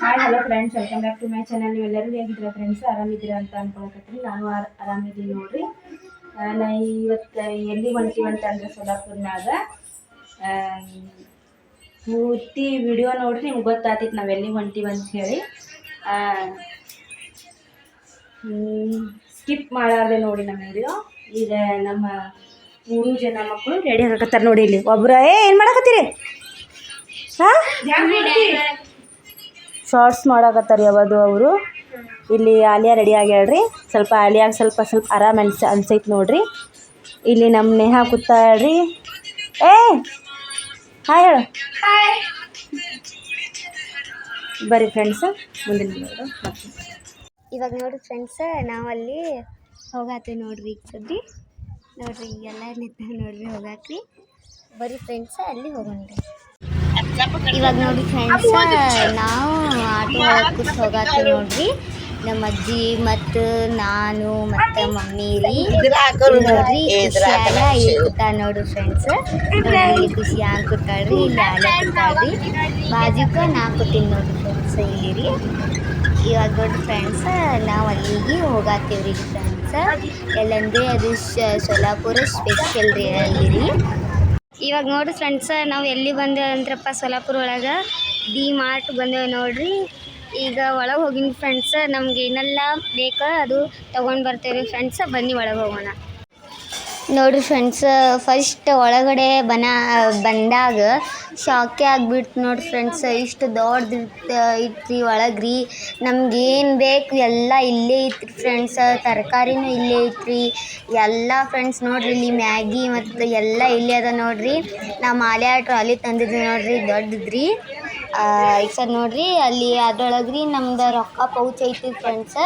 Hi hello friends, welcome back to my channel. ನೀವೆಲ್ಲರೂ ಹೇಗಿದ್ದೀರಾ friends? ಆರಾಮಿದ್ದೀರಾ ಅಂತ ಅನ್ಕೊಳಕತ್ತೀನಿ. ನಾನು ಆರಾಮಿದ್ದೀನಿ ನೋಡ್ರಿ. ನಾ ಇವತ್ತು ಎಲ್ಲಿ ಹೊಂಟೀವಂತ ಅಂದ್ರೆ ಸೋಲಾಪುರ್ನಾಗ ಪೂರ್ತಿ ವಿಡಿಯೋ ನೋಡ್ರಿ ನಿಮ್ಗೆ ಗೊತ್ತಾಗ್ತಿತ್ತು ನಾವು ಎಲ್ಲಿ ಹೊಂಟೀವಂತ ಹೇಳಿ. ಸ್ಕಿಪ್ ಮಾಡಾರ್ದೆ ನೋಡಿ ನಮ್ಮ ವಿಡಿಯೋ. ಈಗ ನಮ್ಮ 3 ಜನ ಮಕ್ಕಳು ರೆಡಿ ಆಗಕತ್ತಾರೆ ನೋಡಿ. ಇಲ್ಲಿ ಒಬ್ರು ಏನು ಮಾಡಕತ್ತೀರಿ? ಶಾರ್ಟ್ಸ್ ಮಾಡಾಕತ್ತಾರೆ ಯಾವುದು ಅವರು. ಇಲ್ಲಿ ಆಲಿಯಾ ರೆಡಿ ಆಗ್ಯಾಳ್ರಿ. ಸ್ವಲ್ಪ ಆಲಿಯಾಗ ಸ್ವಲ್ಪ ಆರಾಮ್ ಅನ್ಸೈತೆ ನೋಡ್ರಿ. ಇಲ್ಲಿ ನಮ್ಮ ನೇಹಾ ಕೂತಾಳ್ರಿ. ಹಾಯ್ ಹೇಳು. ಬರ್ರಿ ಫ್ರೆಂಡ್ಸ್, ಮುಂದಿನ ಇವಾಗ ನೋಡ್ರಿ ಫ್ರೆಂಡ್ಸ್, ನಾವಲ್ಲಿ ಹೋಗಾತ್ರಿ ನೋಡ್ರಿ. ಈಗ ಸದ್ರಿ ನೋಡ್ರಿ ಎಲ್ಲ ನಿಂತ ನೋಡ್ರಿ ಹೋಗಾಕ್ರಿ. ಬರೀ ಫ್ರೆಂಡ್ಸ್ ಅಲ್ಲಿ ಹೋಗೋಣ್ರಿ. ಇವಾಗ ನೋಡಿ ಫ್ರೆಂಡ್ಸ್, ನಾವು ಆಟೋ ಕೂತ್ ಹೋಗಾತ್ರಿ ನೋಡ್ರಿ. ನಮ್ಮ ಅಜ್ಜಿ ಮತ್ತು ನಾನು ಮತ್ತು ಮಮ್ಮಿ ರೀ ನೋಡ್ರಿ. ಖುಷಿಯಾಗ ಕೂತಾ ನೋಡ್ರಿ ಫ್ರೆಂಡ್ಸ್. ಇಲ್ಲಿ ಖುಷಿ ಹಂಗೆ ಕೂತಾಳ್ರಿ, ಇಲ್ಲಿ ಆಲೆ ಕೂತಾಳ್ರಿ. ಬಾಜುಕ ನಾ ಕೂತೀನಿ ನೋಡ್ರಿ ಫ್ರೆಂಡ್ಸ್ ಇಲ್ಲಿ ರೀ. ಇವಾಗ ನೋಡ್ರಿ ಫ್ರೆಂಡ್ಸ್, ನಾವು ಅಲ್ಲಿಗೆ ಹೋಗಾತೀವ್ರಿ ಫ್ರೆಂಡ್ಸ್. ಎಲ್ಲಂದ್ರೆ ಅದು ಸೋಲಾಪುರ ಸ್ಪೆಷಲ್ ರೀ ಅಲ್ಲಿ ರೀ. ಇವಾಗ ನೋಡ್ರಿ ಫ್ರೆಂಡ್ಸ್, ನಾವು ಎಲ್ಲಿ ಬಂದೇವೆ ಅಂದ್ರಪ್ಪ, ಸೋಲಾಪುರ ಒಳಗೆ ಡಿ ಮಾರ್ಟ್ ಬಂದೇವೆ ನೋಡ್ರಿ. ಈಗ ಒಳಗೆ ಹೋಗಿನಿ ಫ್ರೆಂಡ್ಸ್. ನಮ್ಗೆ ಏನೆಲ್ಲ ಬೇಕೋ ಅದು ತೊಗೊಂಡು ಬರ್ತೇವೆ ಫ್ರೆಂಡ್ಸ್. ಬನ್ನಿ ಒಳಗೆ ಹೋಗೋಣ. ನೋಡ್ರಿ ಫ್ರೆಂಡ್ಸ್, ಫಸ್ಟ್ ಒಳಗಡೆ ಬಂದಾಗ ಶಾಕೆ ಆಗಿಬಿಡ್ತು ನೋಡ್ರಿ ಫ್ರೆಂಡ್ಸ್. ಇಷ್ಟು ದೊಡ್ಡದು ಇತ್ತು ಒಳಗೆ. ನಮ್ಗೇನು ಬೇಕು ಎಲ್ಲ ಇಲ್ಲೇ ಐತ್ರಿ ಫ್ರೆಂಡ್ಸ್. ತರಕಾರಿನೂ ಇಲ್ಲೇ ಐತ್ರಿ ಎಲ್ಲ ಫ್ರೆಂಡ್ಸ್. ನೋಡ್ರಿ ಇಲ್ಲಿ ಮ್ಯಾಗಿ ಮತ್ತು ಎಲ್ಲ ಇಲ್ಲೇ ಅದ ನೋಡ್ರಿ. ನಾವು ಮಾಲೆ ಟ್ರಾಲಿ ತಂದಿದ್ವಿ ನೋಡ್ರಿ, ದೊಡ್ಡದ್ರಿ. ಈಗ ಸರ್ ನೋಡ್ರಿ ಅಲ್ಲಿ ಅದ್ರೊಳಗ್ರಿ ನಮ್ದು ರೊಕ್ಕ ಪೌಚ್ ಐತಿ ಫ್ರೆಂಡ್ಸ್.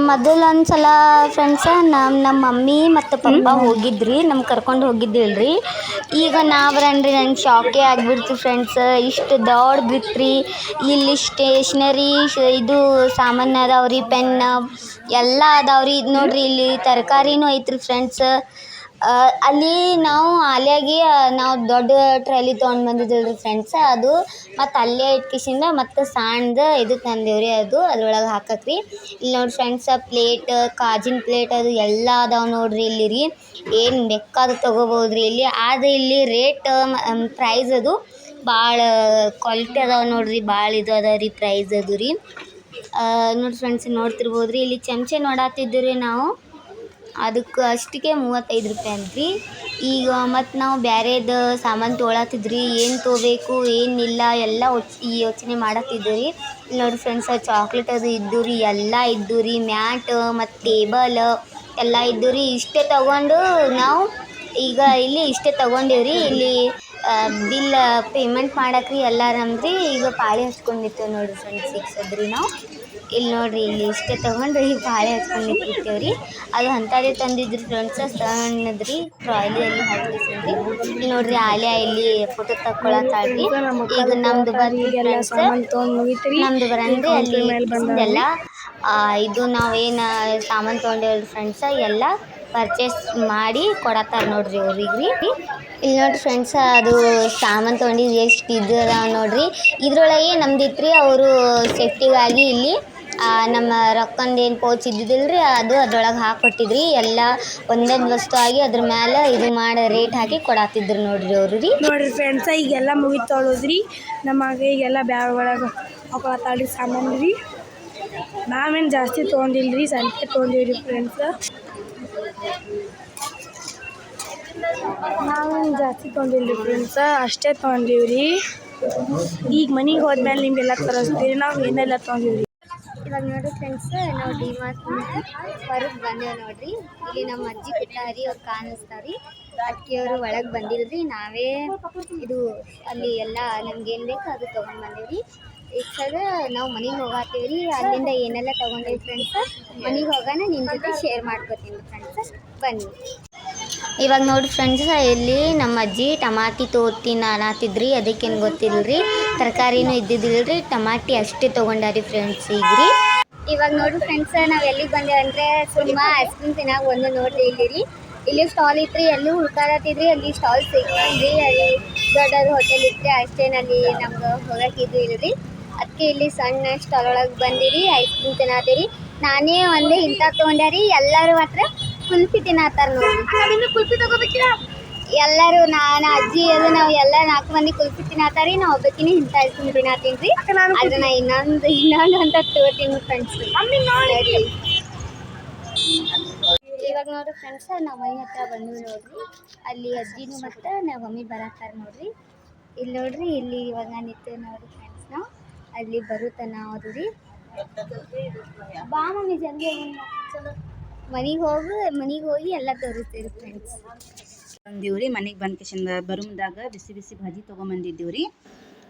ಮೊದಲೊಂದ್ಸಲ ಫ್ರೆಂಡ್ಸ ನಮ್ಮ ಮಮ್ಮಿ ಮತ್ತು ಪಪ್ಪ ಹೋಗಿದ್ರಿ, ನಮ್ಗೆ ಕರ್ಕೊಂಡು ಹೋಗಿದ್ದಿಲ್ರಿ. ಈಗ ನಾವ್ರನ್ರಿ ನಂಗೆ ಶಾಕೆ ಆಗಿಬಿಡ್ತು ಫ್ರೆಂಡ್ಸ್. ಇಷ್ಟು ದೊಡ್ಡದಿತ್ರಿ. ಇಲ್ಲಿ ಸ್ಟೇಷ್ನರಿ ಇದು ಸಾಮಾನು ಅದಾವ್ರಿ, ಪೆನ್ ಎಲ್ಲ ಅದಾವ್ರಿ. ಇದು ನೋಡ್ರಿ ಇಲ್ಲಿ ತರಕಾರಿನೂ ಐತ್ರಿ ಫ್ರೆಂಡ್ಸ್. ಅಲ್ಲಿ ನಾವು ಆಲಿಯಾಗಿ ನಾವು ದೊಡ್ಡ ಟ್ರಾಲಿ ತೊಗೊಂಡು ಬಂದಿದ್ದೀವಿ ಫ್ರೆಂಡ್ಸ್. ಅದು ಮತ್ತು ಅಲ್ಲೇ ಇಟ್ಕಿಸಿಂದ ಮತ್ತು ಸಣ್ಣದು ಇದು ತಂದೇವ್ರಿ, ಅದು ಅದ್ರೊಳಗೆ ಹಾಕಕ್ರಿ. ಇಲ್ಲಿ ನೋಡಿ ಫ್ರೆಂಡ್ಸ್, ಪ್ಲೇಟ್, ಕಾಜಿನ ಪ್ಲೇಟ್ ಅದು ಎಲ್ಲ ಅದಾವೆ ನೋಡ್ರಿ ಇಲ್ಲಿ ರೀ. ಏನು ಬೇಕಾದ್ರೂ ತೊಗೋಬೋದ್ರಿ ಇಲ್ಲಿ. ಆದರೆ ಇಲ್ಲಿ ರೇಟ್ ಪ್ರೈಸ್ ಅದು ಭಾಳ ಕ್ವಾಲಿಟಿ ಅದಾವೆ ನೋಡ್ರಿ. ಭಾಳ ಇದು ಅದ ರೀ ಪ್ರೈಸ್ ಅದು ರೀ. ನೋಡಿ ಫ್ರೆಂಡ್ಸ್, ನೋಡ್ತಿರ್ಬೋದು ರೀ. ಇಲ್ಲಿ ಚಮಚೆ ನೋಡತ್ತಿದ್ದೀವಿ ನಾವು, ಅದಕ್ಕೆ ಅಷ್ಟಕ್ಕೆ 35 ರೂಪಾಯಿ ಅಂತ್ರಿ. ಈಗ ಮತ್ತು ನಾವು ಬೇರೆದು ಸಾಮಾನು ತೊಗೊಳತ್ತಿದ್ರಿ, ಏನು ತೊಗೋಬೇಕು ಏನಿಲ್ಲ ಎಲ್ಲ ಯೋಚನೆ ಮಾಡತ್ತಿದ್ದೀವಿ. ಇಲ್ಲಿ ನೋಡಿ ಫ್ರೆಂಡ್ಸ್, ಚಾಕ್ಲೇಟ್ ಅದು ಇದ್ದು ರೀ, ಎಲ್ಲ ಇದ್ದು ರೀ. ಮ್ಯಾಟ್ ಮತ್ತು ಟೇಬಲ್ ಎಲ್ಲ ಇದ್ದು ರೀ. ಇಷ್ಟೇ ತೊಗೊಂಡು ನಾವು ಈಗ ಇಲ್ಲಿ ಇಷ್ಟೇ ತೊಗೊಂಡೇವ್ರಿ. ಇಲ್ಲಿ ಬಿಲ್ ಪೇಮೆಂಟ್ ಮಾಡಕ್ರಿ ಎಲ್ಲಾರಂದ್ರಿ. ಈಗ ಪಾಳಿ ಹಚ್ಕೊಂಡಿರ್ತೇವೆ ನೋಡಿರಿ ಫ್ರೆಂಡ್ಸ್. ಈಗ ಸದ್ರಿ ನಾವು ಇಲ್ಲಿ ನೋಡ್ರಿ, ಇಲ್ಲಿ ಇಷ್ಟೇ ತೊಗೊಂಡ್ರಿ ಪಾಳೆ ಹಚ್ಕೊಂಡು ನಿಂತಿರ್ತೇವ್ರಿ. ಅದು ಅಂಥದ್ದೇ ತಂದಿದ್ರಿ ಫ್ರೆಂಡ್ಸ್, ಸಣ್ಣದ್ರಿ ಟ್ರಾಲಿಯಲ್ಲಿ ಹಾಕಿಸಿದ್ರಿ. ಇಲ್ಲಿ ನೋಡ್ರಿ ಆಲಿಯಾ ಇಲ್ಲಿ ಫೋಟೋ ತಕ್ಕೊಳತ್ತಾಳ್ರಿ. ಈಗ ನಮ್ದು ಬರ್ರಿ ಫ್ರೆಂಡ್ಸ್, ನಮ್ದು ಬರಂದ್ರೆ ಅಲ್ಲಿ ಎಲ್ಲ ಇದು ನಾವೇನು ಸಾಮಾನು ತೊಗೊಂಡೇವಲ್ರಿ ಫ್ರೆಂಡ್ಸ ಎಲ್ಲ ಪರ್ಚೇಸ್ ಮಾಡಿ ಕೊಡತ್ತಾರೆ ನೋಡ್ರಿ ಅವ್ರಿಗೆ. ಇಲ್ಲಿ ನೋಡ್ರಿ ಫ್ರೆಂಡ್ಸ್, ಅದು ಸಾಮಾನು ತೊಗೊಂಡಿದ್ದು ಎಷ್ಟು ಇದು ಅದಾವೆ ನೋಡ್ರಿ. ಇದ್ರೊಳಗೆ ನಮ್ದು ಇತ್ರಿ. ಅವರು ಸೇಫ್ಟಿಗಾಗಿ ಇಲ್ಲಿ ನಮ್ಮ ರೊಕ್ಕಂದು ಏನು ಪೌಚ್ ಇದ್ದಿದ್ದಿಲ್ರಿ, ಅದು ಅದ್ರೊಳಗೆ ಹಾಕ್ಕೊಟ್ಟಿದ್ರಿ. ಎಲ್ಲ ಒಂದೊಂದು ವಸ್ತು ಆಗಿ ಅದ್ರ ಮೇಲೆ ಇದು ಮಾಡಿ ರೇಟ್ ಹಾಕಿ ಕೊಡತ್ತಿದ್ರು ನೋಡ್ರಿ ಅವರು ರೀ. ನೋಡ್ರಿ ಫ್ರೆಂಡ್ಸ, ಈಗೆಲ್ಲ ಮುಗಿ ತೊಗೊಳೋದ್ರಿ. ನಮಗೆ ಈಗೆಲ್ಲ ಬ್ಯಾಗ್ ಒಳಗೆ ಹಾಕೊಳತ್ತಾಳ್ರಿ ಸಾಮಾನು ರೀ. ನಾವೇನು ಜಾಸ್ತಿ ತೊಗೊಂಡಿಲ್ರಿ, ಸ್ವಲ್ಪ ತೊಗೊಂಡಿವ್ರಿ ಫ್ರೆಂಡ್ಸ. ನಾವೇನು ಜಾಸ್ತಿ ತೊಗೊಂಡಿಲ್ರಿ ಫ್ರೆಂಡ್ಸ, ಅಷ್ಟೇ ತೊಗೊಂಡೀವ್ರಿ. ಈಗ ಮನೆಗೆ ಹೋದ್ಮೇಲೆ ನಿಮಗೆಲ್ಲ ತರಿಸ್ತೀವಿ ನಾವು ಏನೆಲ್ಲ ತೊಗೊಂಡಿವ್ರಿ. ಇವಾಗ ನೋಡ್ರಿ ಫ್ರೆಂಡ್ಸ್, ನಾವು ಡಿ ಮಾರ್ಟ್ ಹೊರಗೆ ಬಂದೇವೆ ನೋಡ್ರಿ. ಇಲ್ಲಿ ನಮ್ಮ ಅಜ್ಜಿ ಕೂತಾರಿ, ಅವ್ರು ಕಾಣಿಸ್ತಾರಿ. ಅಕ್ಕಿಯವರು ಒಳಗೆ ಬಂದಿಲ್ರಿ. ನಾವೇ ಇದು ಅಲ್ಲಿ ಎಲ್ಲ ನಮ್ಗೇನು ಬೇಕು ಅದು ತೊಗೊಂಡು ಬಂದೇವ್ರಿ. ಈಗ ಸದ ನಾವು ಮನೆಗೆ ಹೋಗಾತೀವಿ ರೀ. ಅಲ್ಲಿಂದ ಏನೆಲ್ಲ ತೊಗೊಂಡೇವಿ ಫ್ರೆಂಡ್ಸ್, ಮನೆಗೆ ಹೋಗೋಣ ನಿಮ್ಮ ಜೊತೆ ಶೇರ್ ಮಾಡ್ಕೊತೀನಿ ಫ್ರೆಂಡ್ಸ್. ಬನ್ನಿ. ಇವಾಗ ನೋಡ್ರಿ ಫ್ರೆಂಡ್ಸ್, ಇಲ್ಲಿ ನಮ್ಮ ಅಜ್ಜಿ ಟಮಾಟಿ ತೋರ್ತೀನಿ ಅನ್ನತ್ತಿದ್ರಿ. ಅದಕ್ಕೇನು ಗೊತ್ತಿಲ್ಲರಿ, ತರಕಾರಿನೂ ಇದ್ದಿದ್ದಿಲ್ರಿ. ಟಮಾಟಿ ಅಷ್ಟೇ ತೊಗೊಂಡಾರಿ ಫ್ರೆಂಡ್ಸ್ ಈಗ ರೀ. ಇವಾಗ ನೋಡ್ರಿ ಫ್ರೆಂಡ್ಸ್, ನಾವು ಎಲ್ಲಿಗೆ ಬಂದೇವೆ ಅಂದರೆ ಸುಮ್ಮ ಐಸ್ ಕ್ರೀಮ್ ತಿನ್ನಾಗ ಒಂದು ನೋಡ್ರಿ ಇಲ್ಲಿ ರೀ. ಇಲ್ಲಿ ಸ್ಟಾಲ್ ಇತ್ತು ರೀ, ಎಲ್ಲೂ ಹುಡ್ಕಾಡತ್ತಿದ್ರಿ. ಅಲ್ಲಿ ಸ್ಟಾಲ್ ಸಿಗ್ತಂದ್ರಿ. ಅಲ್ಲಿ ದೊಡ್ಡದು ಹೋಟೆಲ್ ಇತ್ತು, ಅಷ್ಟೇನಲ್ಲಿ ನಮ್ಗೆ ಹೋಗಕ್ಕಿದ್ದು ಇಲ್ರಿ. ಅದಕ್ಕೆ ಇಲ್ಲಿ ಸಣ್ಣ ಸ್ಟಾಲ್ ಒಳಗೆ ಬಂದಿರಿ ಐಸ್ ಕ್ರೀಮ್ ತಿನ್ನತ್ತೀರಿ. ನಾನೇ ಒಂದೇ ಇಂಥ ತೊಗೊಂಡ್ಯಾರಿ. ಎಲ್ಲರೂ ಮಾತ್ರ ಕುಲ್ಫಿ ತಿನ್ನತ್ತಾರ ನೋಡ್ರಿ. ಕುಲ್ಫಿ ತಗೋಬೇಕಿಲ್ಲ ಎಲ್ಲರೂ. ನಾನು ಅಜ್ಜಿ ಅದು ನಾವು ಎಲ್ಲ 4 ಮಂದಿ ಕುಲ್ಫಿ ತಿನ್ನತ್ತಾರಿ. ನಾವು ಒಬ್ಬಕಿನೇ ಇಂಥ ಐಸ್ ಕ್ರೀಮ್ ತಿನ್ನತ್ತೀನಿ ರೀ. ಆದ್ರೆ ನಾ ಇನ್ನೊಂದು ಅಂತ ತಗೋತೀನಿ ಫ್ರೆಂಡ್ಸ್. ಇವಾಗ ನೋಡ್ರಿ ಫ್ರೆಂಡ್ಸ್, ನಾವು ಮನೆ ಹತ್ರ ಬಂದು ನೋಡ್ರಿ, ಅಲ್ಲಿ ಅಜ್ಜಿನೂ ಮತ್ತು ನಾವು ಮಮ್ಮಿ ಬರತ್ತಾರ ನೋಡ್ರಿ. ಇಲ್ಲಿ ನೋಡ್ರಿ, ಇಲ್ಲಿ ಇವಾಗ ನಾನು ನಿಂತೇವೆ ನೋಡ್ರಿ ಫ್ರೆಂಡ್ಸ್. ನಾವು ಅಲ್ಲಿ ಬರುತ್ತಾನ ಅದು ರೀ. ಬಾ ಮಮ್ಮಿ ಜಲ್ದಿ ಚಲೋ ಮನೆಗೆ ಹೋಗಿ ಎಲ್ಲ ತೋರಿಸ್ತೀವಿ ಫ್ರೆಂಡ್ಸ್. ಬಂದೀವ್ರಿ ಮನೆಗೆ ಬಂದ ಕಿಶಿಂದ ಬರುಮ್ದಾಗ ಬಿಸಿ ಬಿಸಿ ಭಾಜಿ ತೊಗೊಂಬಂದಿದ್ದೀವ್ರಿ.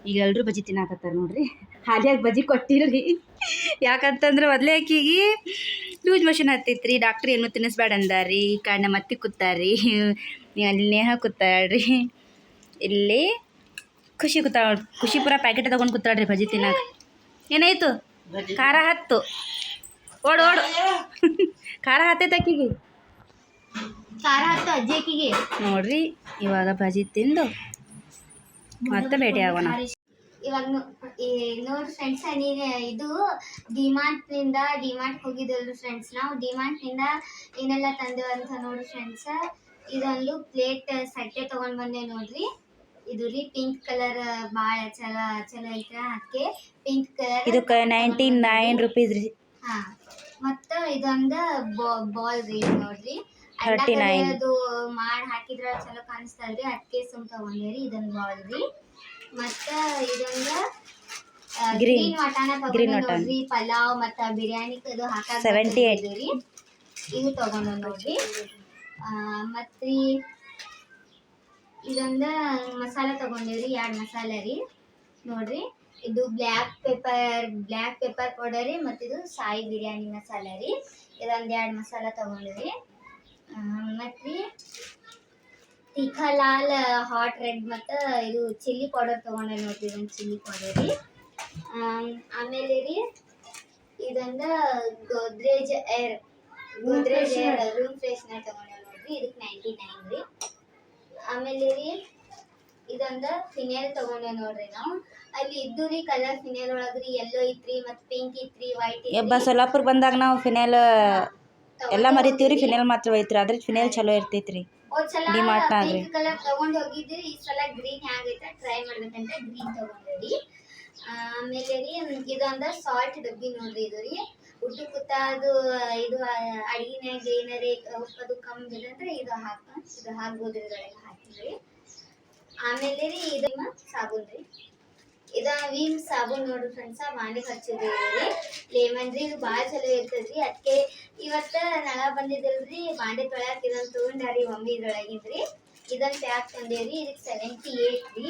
ಈಗ ಎಲ್ಲರೂ ಬಜ್ಜಿ ತಿನ್ನಾಕತ್ತಾರ ನೋಡ್ರಿ. ಹಾಲಿಯಾಗಿ ಬಜ್ಜಿ ಕೊಟ್ಟಿಲ್ರಿ, ಯಾಕಂತಂದ್ರೆ ಮೊದಲೇ ಆಕಿಗೆ ಲೂಸ್ ಮೋಷನ್ ಹತ್ತೈತ್ರಿ. ಡಾಕ್ಟ್ರ್ ಏನು ತಿನ್ನಿಸ್ಬೇಡ ಅಂದಾರಿ. ಕಾರಣ ಮತ್ತೆ ಕೂತಾರ್ರಿ. ಅಲ್ಲಿ ನೇಹ ಕೂತಾಳ್ರಿ. ಇಲ್ಲಿ ಖುಷಿ ಕೂತಾಳ. ಖುಷಿ ಪೂರ ಪ್ಯಾಕೆಟ್ ತೊಗೊಂಡು ಕೂತಾಳ್ರಿ ಬಜ್ಜಿ ತಿನ್ನಾಕ. ಏನಾಯ್ತು? ಖಾರ ಹತ್ತು. ಓಡು ಖಾರ ಹತ್ತೈತೆ ಆಕಿಗೆ. ಖಾರ ಹತ್ತು ಅಜ್ಜಿ ಆಕಿಗೆ ನೋಡ್ರಿ. ಇವಾಗ ಬಜ್ಜಿ ತಿಂದು ಮತ್ತೆ ಭೇಟಿ ಆಗೋಣ. ಇವಾಗ ನೋಡ್ರಿ ಫ್ರೆಂಡ್ಸ್, ನೀನು ಇದು ಡಿಮಾರ್ಟ್ ಹೋಗಿದ್ದಲ್ರಿ ಫ್ರೆಂಡ್ಸ್. ನಾವು ಡಿಮಾರ್ಟ್ನಿಂದ ಏನೆಲ್ಲ ತಂದೆವು ಅಂತ ನೋಡ್ರಿ ಫ್ರೆಂಡ್ಸ್. ಇದೊಂದು ಪ್ಲೇಟ್ ಸಟ್ಟೆ ತೊಗೊಂಡು ಬಂದೆ ನೋಡ್ರಿ. ಇದು ರೀ ಪಿಂಕ್ ಕಲರ್ ಭಾಳ ಚಲೋ ಐತೆ. ಅದಕ್ಕೆ ಪಿಂಕ್ ಕಲರ್ ಇದಕ್ಕೆ 99 ರೂಪೀಸ್ ರೀ. ಹಾಂ, ಮತ್ತು ಇದೊಂದು ಬಾಲ್ ರೀ ನೋಡ್ರಿ. 39. ಅದು ಮಾಡಿ ಹಾಕಿದ್ರೆ ಚಲೋ ಕಾಣಿಸ್ತಲ್ರಿ, ಅದಕ್ಕೆ ಸುಮ್ ತಗೊಂಡೇರಿ. ಇದೊಂದು ಬಾಲ್ ರೀ. ಮತ್ತು ಇದೊಂದು ಗ್ರೀನ್ ವಾಟಾನ ತಗೊಂಡು ನೋಡ್ರಿ. ಪಲಾವ್ ಮತ್ತು ಬಿರಿಯಾನಿ ಅದು ಹಾಕಿ 78 ರೀ. ಇದು ತಗೊಂಡು ನೋಡ್ರಿ. ಮತ್ತು ಇದೊಂದು ಮಸಾಲೆ ತಗೊಂಡೇವ್ರಿ. 2 ಮಸಾಲೆ ರೀ ನೋಡ್ರಿ. ಇದು ಬ್ಲ್ಯಾಕ್ ಪೆಪ್ಪರ್ ಪೌಡರ್ ರೀ. ಮತ್ತು ಇದು ಸಾಯಿ ಬಿರಿಯಾನಿ ಮಸಾಲೆ ರೀ. ಇದೊಂದು 2 ಮಸಾಲೆ ತಗೊಂಡಿರಿ. ಮತ್ತು ರೀ ತೀಖಾ ಲಾಲ್ ಹಾಟ್ ರೆಡ್ ಮತ್ತು ಇದು ಚಿಲ್ಲಿ ಪೌಡರ್ ತೊಗೊಂಡೆ ನೋಡ್ರಿ. ಇದೊಂದು ಚಿಲ್ಲಿ ಪೌಡರ್ ರೀ. ಆಮೇಲೆ ರೀ ಇದೊಂದು ಗೋದ್ರೇಜ್ ಏರ್ ರೂಮ್ ಫ್ರೆಶ್ನರ್ ತೊಗೊಂಡೆ ನೋಡ್ರಿ. ಇದಕ್ಕೆ 99 ರೀ. ಆಮೇಲೆ ರೀ ಇದೊಂದು ಫಿನೇಲ್ ತೊಗೊಂಡೆ ನೋಡ್ರಿ. ನಾವು ಅಲ್ಲಿ ಇದ್ದು ರೀ ಕಲರ್ ಫಿನೇಲ್ ಒಳಗೆ ರೀ ಯೆಲ್ಲೋ ಐತ್ರಿ ಮತ್ತು ಪಿಂಕ್ ಐತ್ರಿ, ವೈಟ್ ಯಬ್ಬ ಸೊಲ್ಲಾಪುರ ಬಂದಾಗ ನಾವು ಫಿನೇಲ್ ಎಲ್ಲ ಮರಿತೀವ್ರಿ. ಫಿನೇಲ್ ಮಾತ್ರ ಒಯ್ತ್ರಿ. ಆದ್ರೆ ಫಿನೇಲ್ ಚಲೋ ಇರ್ತೈತ್ರಿ. ಪಿಂಕ್ ಕಲರ್ ತಗೊಂಡ್ ಹೋಗಿದ್ರಿ. ಈ ಸಲ ಗ್ರೀನ್ ಹ್ಯಾಂಗೈತೆ ಟ್ರೈ ಮಾಡ್ಬೇಕಂತ ಗ್ರೀನ್ ತಗೊಂಡ್ರಿ. ಆಮೇಲೆ ರೀ ಇದೊಂದು ಸಾಲ್ಟ್ ಡಬ್ಬಿ ನೋಡ್ರಿ. ಇದು ರೀ ಊಟಕ್ಕೆ ಅದು ಇದು ಅಡಿಗೆನಾಗ ಏನಾರೇ ಉಪ್ಪದು ಕಮ್ಮಿ ಬಿದಂದ್ರೆ ಇದು ಹಾಕ್ಬೋದ್ರಿ. ಇದ್ರೊಳಗೆ ಹಾಕಿದ್ರಿ. ಆಮೇಲೆ ರೀ ಇದನ್ನ ಸಾಬೂನ್ ರೀ. ಇದು ವಿಮ್ ಸಾಬೂನ್ ನೋಡ್ರಿ ಫ್ರೆಂಡ್ಸ. ಬಾಂಡೆ ಹಚ್ಚಿದ್ರಿ ಲೇಮನ್ ರೀ. ಇದು ಭಾಳ ಚಲೋ ಇರ್ತದ್ರಿ. ಅದಕ್ಕೆ ಇವತ್ತು ನಳ ಬಂದಿದ್ದಲ್ರಿ ಬಾಂಡೆ ತೊಳ್ಯಾಕ ಇದೊಂದು ತೊಗೊಂಡಾರಿ ಮಮ್ಮಿ ಇದ್ರೊಳಗಿದ್ರಿ. ಇದೊಂದು ಪ್ಯಾಕ್ ತಂದೇವ್ರಿ. ಇದಕ್ಕೆ 78 ರೀ.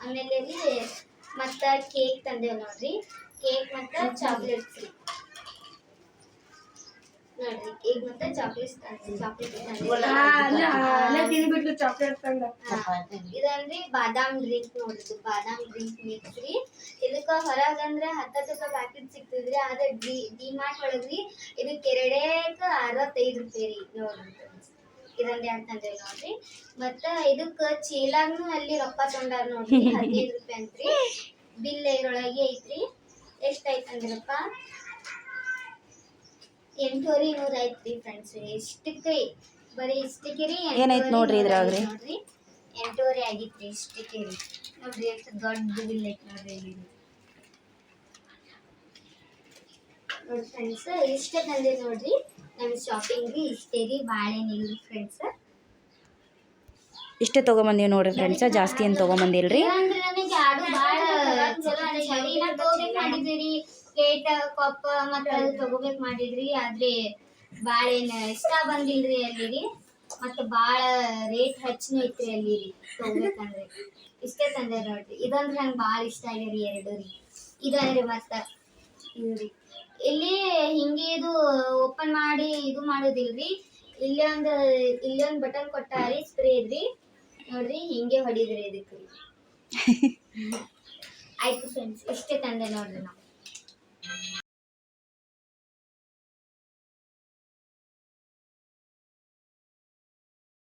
ಆಮೇಲೆ ರೀ ಮತ್ತು ಕೇಕ್ ತಂದೇವು ನೋಡ್ರಿ. ಕೇಕ್ ಮತ್ತು ಚಾಕ್ಲೇಟ್ಸ್ ರೀ ನೋಡ್ರಿ. ಕೇಕ್ ಮತ್ತು ಚಾಕ್ಲೇಟ್ ಇದನ್ರಿ ಬಾದಾಮ್ ಡ್ರಿಂಕ್ ನೋಡ್ರಿ. ಬಾದಾಮ್ ಡ್ರಿಂಕ್ ಮಿಕ್ಸ್ ರೀ. ಇದಕ್ಕೆ ಹೊರಗಂದ್ರೆ 10 ರೂಪಾಯಿ ಪ್ಯಾಕೆಟ್ ಸಿಗ್ತದ್ರಿ. ಆದ್ರೆ ಡಿಮಾರ್ಟ್ ಒಳಗ್ರಿ ಇದಕ್ಕೆ 65 ರೂಪಾಯಿ ರೀ ನೋಡ್ರಿ. ಇದೊಂದು 2 ತಂದೇವಿ ನೋಡ್ರಿ. ಮತ್ತು ಇದಕ್ಕೆ ಚೀಲಾಗ್ನು ಅಲ್ಲಿ ರೊಕ್ಕ ತೊಗೊಂಡಾರ ನೋಡ್ರಿ. 15 ರೂಪಾಯಿ ಅಂತ್ರಿ. ಬಿಲ್ ಇದ್ರೊಳಗೆ ಐತ್ರಿ. ಎಷ್ಟಾಯ್ತಂದ್ರಪ್ಪ 800 ಐತ್ರಿ ಫ್ರೆಂಡ್ಸ್. ಇಷ್ಟಕ್ಕೆ ಬರೀ ಇಷ್ಟಕ್ಕೆ ರೀ ಏನೈತೆ ನೋಡ್ರಿ ಇದ್ರಾಗ್ರಿ. ನೋಡ್ರಿ 800 ಆಗಿತ್ರಿ ಇಷ್ಟಕ್ಕೆ ರೀ. ನೋಡ್ರಿ ಎಷ್ಟು ದೊಡ್ಡ ಬಿಲ್ ಐತಿ ನೋಡ್ರಿ. ನೋಡಿ ಫ್ರೆಂಡ್ಸ್, ಇಷ್ಟೇ ತಂದೆ ನೋಡ್ರಿ ನಮ್ಮ ಶಾಪಿಂಗ್ ರೀ. ಇಷ್ಟೇ ರೀ, ಬಾಳೆನಿಲ್ರಿ ಫ್ರೆಂಡ್ಸ್. ಇಷ್ಟೇ ತೊಗೊಂಬಂದೀವಿ ನೋಡ್ರಿ ಫ್ರೆಂಡ್ಸ. ಜಾಸ್ತಿ ಏನು ತೊಗೊಂಬಂದಿಲ್ರಿ. ಅಂದ್ರೆ ನನಗೆ ಯಾರು ಭಾಳ ಚಲೋ ತಗೋಬೇಕು ಮಾಡಿದ್ರಿ. ಪ್ಲೇಟ್ ಕಪ್ ಮತ್ತು ಅದು ತಗೋಬೇಕು ಮಾಡಿದ್ರಿ. ಆದರೆ ಭಾಳ ಏನು ಇಷ್ಟ ಬಂದಿಲ್ರಿ ಅಲ್ಲಿ ರೀ. ಮತ್ತು ಭಾಳ ರೇಟ್ ಹೆಚ್ಚಿನ ಐತ್ರಿ ಅಲ್ಲಿ ರೀ ತಗೋಬೇಕಂದ್ರೆ. ಇಷ್ಟೇ ತಂದೆ ನೋಡ್ರಿ. ಇದಂದ್ರೆ ನಂಗೆ ಭಾಳ ಇಷ್ಟ ಆಗ್ಯಾರಿ 2 ರೀ. ಇದಂದ್ರೆ ಮತ್ತು ಇದು ರೀ ಇಲ್ಲಿ ಹಿಂಗೆ ಇದು ಓಪನ್ ಮಾಡಿ ಇದು ಮಾಡೋದಿಲ್ರಿ. ಇಲ್ಲೇ ಒಂದು ಬಟನ್ ಕೊಟ್ಟಾರಿ ಸ್ಪ್ರೇ ಇದ್ರಿ ನೋಡ್ರಿ. ಹಿಂಗೆ ಹೊಡಿದ್ರಿ ಇದಕ್ಕೆ ರೀ. ಆಯ್ತು ಫ್ರೆಂಡ್ಸ್, ಇಷ್ಟೇ ತಂದೆ ನೋಡ್ರಿ ನಾವು.